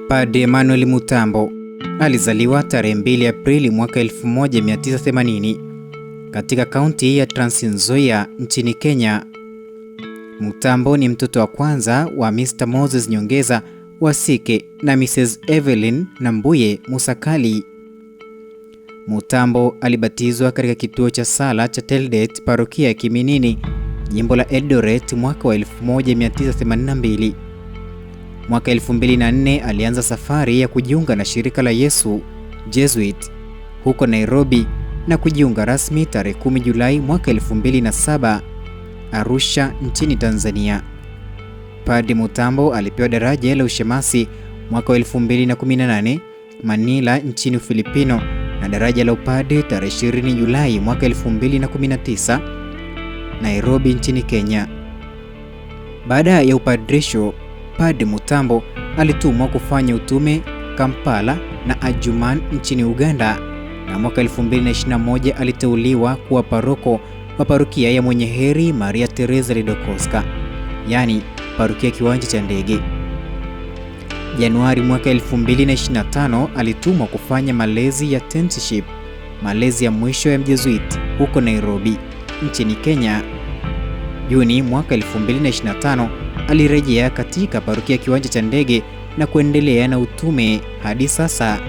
Padre Emmanuel Mutambo alizaliwa tarehe 2 Aprili mwaka 1980 katika kaunti ya Trans Nzoia nchini Kenya. Mutambo ni mtoto wa kwanza wa Mr. Moses Nyongeza Wasike na Mrs. Evelyn Nambuye Musakali. Mutambo alibatizwa katika kituo cha sala cha Teldet, parokia ya Kiminini, jimbo la Eldoret mwaka wa 1982. Mwaka 2004 alianza safari ya kujiunga na shirika la Yesu Jesuit huko Nairobi na kujiunga rasmi tarehe 10 Julai mwaka 2007 Arusha nchini Tanzania. Padre Mutambo alipewa daraja la ushemasi mwaka 2018 Manila nchini Ufilipino na daraja la upadre tarehe 20 Julai mwaka 2019 Nairobi nchini Kenya. Baada ya upadrisho, Padre Mutambo alitumwa kufanya utume Kampala na Adjuman nchini Uganda, na mwaka 2021 aliteuliwa kuwa paroko wa parokia ya Mwenye Heri Maria Teresa Lidokoska, yani parokia Kiwanja cha Ndege. Januari mwaka 2025 alitumwa kufanya malezi ya tenship, malezi ya mwisho ya mjesuit huko Nairobi nchini Kenya. Juni mwaka 2025 alirejea katika parokia Kiwanja cha Ndege na kuendelea na utume hadi sasa.